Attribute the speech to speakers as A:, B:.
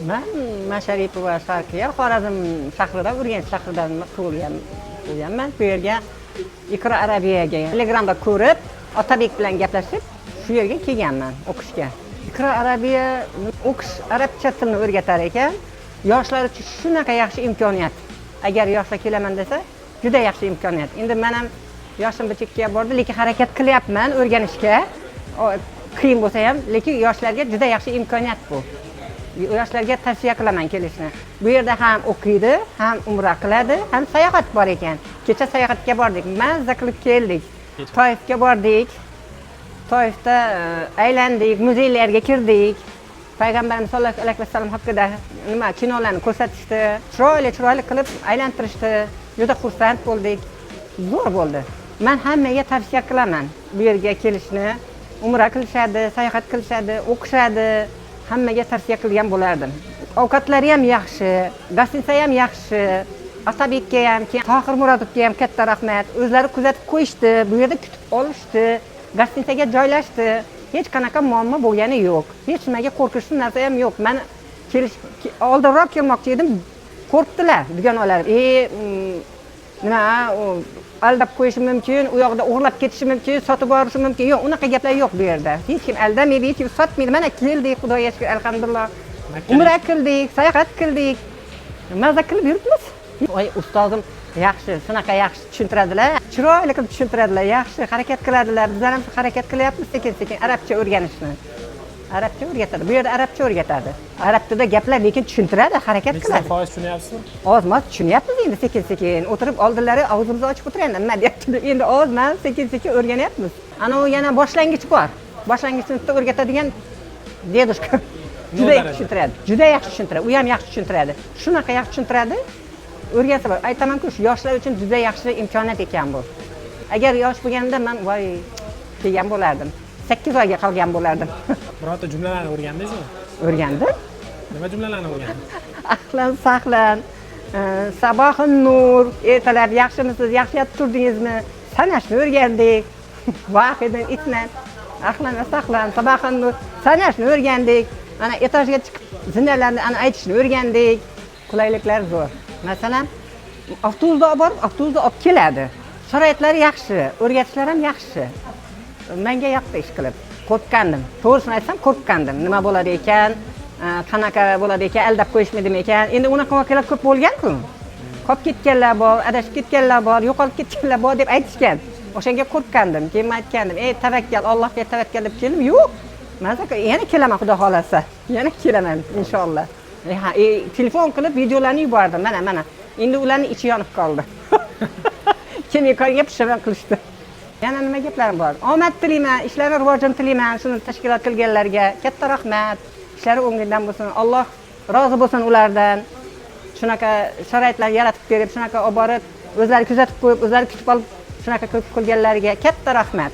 A: Men Masharipova Sharqiya, Xorazm shahrida, Urganch shahridan tug'ilganman. Bu yerga Iqro Arabiyaga Telegramda ko'rib, Otabek bilan gaplashib, shu yerga kelganman o'qishga. Iqro Arabiya o'qish arabcha tilni o'rgatar ekan. Yoshlar uchun shunaqa yaxshi imkoniyat. Agar yoshlar kelaman desa, juda yaxshi imkoniyat. Endi men ham yoshim bir chekkaga bordi, lekin harakat qilyapman o'rganishga. Qiyin bo'lsa ham, lekin yoshlarga juda yaxshi imkoniyat bu. Yoshlarga tavsiya qilaman kelishni. Bu yerda ham o'qiydi, ham umra qiladi, ham sayohat bor ekan. Kecha sayohatga bordik, mazza qilib keldik. Toifga bordik. Toifda aylandik, muzeylarga kirdik. Payg'ambarimiz sollallohu alayhi vasallam haqida nima kinolarni ko'rsatishdi. Chiroyli qilib aylantirishdi. Juda xursand bo'ldik. Zo'r bo'ldi. Men hammaga tavsiya qilaman bu yerga kelishni. Umra qilishadi, sayohat qilishadi, o'qishadi. Hammaga tavsiya qilgan bo'lardim. Ovqatlari ham yaxshi, gostinsa ham yaxshi. Atabekka ham, Tohir Murodovga ham katta rahmat. O'zlari kuzatib qo'yishdi, bu yerda kutib olishdi, gostinsaga joylashdi. Hech qanaqa muammo bo'lgani yo'q. Hech nimaga qo'rqishli narsa ham yo'q. Men oldinroq kelmoqchi edim, qo'rqdilar dugonolar. Nima, aldab qo'yishi mumkin, u yoqda o'g'irlab ketishi mumkin, sotib yuborishi mumkin. Yo'q, unaqa gaplar yo'q bu yerda. Hech kim aldamaydi, hech kim sotmaydi. Mana keldik, Xudoga shukr, alhamdulillah. Umra qildik, sayohat qildik. Mazza qilib yuribmiz. Voy, ustozim yaxshi, shunaqa yaxshi tushuntiradilar. Chiroyli qilib tushuntiradilar, yaxshi harakat qiladilar. Bizlar ham harakat qilyapmiz sekin-sekin arabcha o'rganishni. Arabcha o'rgatadi. Bu yerda arabcha o'rgatadi. Arab tilida gaplar lekin tushuntiradi, harakat qiladi.
B: Foiz tushunyapsizmi?
A: Ozmas tushunyapmiz endi sekin-sekin. O'tirib oldinlari og'zimizni ochib o'tirganda nima deyapti? Endi ozman sekin-sekin o'rganyapmiz. Ana u yana boshlang'ich bor. Boshlang'ich sinfda o'rgatadigan dedushka. Juda yaxshi tushuntiradi. Juda yaxshi tushuntiradi. U ham yaxshi tushuntiradi. Shunaqa yaxshi tushuntiradi. O'rgansa bor. Aytaman-ku, shu yoshlar uchun juda yaxshi imkoniyat ekan bu. Agar yosh bo'lganimda men voy degan bo'lardim. 8 oyga qolgan bo'lardim.
B: Birorta jumlalarni o'rgandingizmi?
A: O'rgandim.
B: Nima jumlalarni o'rgandingiz?
A: Ahlan sahlan, sabohin nur, ertalab yaxshimisiz, yaxshiyat turdingizmi? Sanashni o'rgandik. Vahidin itnan, ahlan sahlan, sabohin nur, sanashni o'rgandik. Ana etajga chiqib zindalarni ana aytishni o'rgandik. Qulayliklar zo'r. Masalan, avtobusda olib keladi. Sharoitlari yaxshi, o'rgatishlar ham yaxshi. Menga yoqdi ish qilib. Qo'rqqandim. To'g'risini aytsam, qo'rqqandim. Nima bo'ladi ekan? Qanaqa bo'ladi ekan? Aldab qo'yishmadimi ekan? Endi unaqa voqealar ko'p bo'lgan-ku. Qolib ketganlar bor, adashib ketganlar bor, yo'qolib ketganlar bor deb aytishgan. O'shanga qo'rqqandim. Keyin men aytgandim, tavakkal, Allohga tavakkal deb keldim. Yo'q. Men yana kelaman, Xudo xolasa. Yana kelaman inshaalloh. Telefon qilib videolarni yubordim. Mana. Endi ularning ichi yonib qoldi. Kimyoga pishirib qilishdi. Yana nima gaplarim bor? Omad tilayman, ishlari rivojini tilayman. Shuni tashkilot qilganlarga katta rahmat. Ishlari o'ngildan bo'lsin. Alloh rozi bo'lsin ulardan. Shunaqa sharoitlar yaratib berib, shunaqa olib borib, o'zlari kuzatib qo'yib, o'zlari kutib olib, shunaqa qilib qo'yganlarga katta rahmat.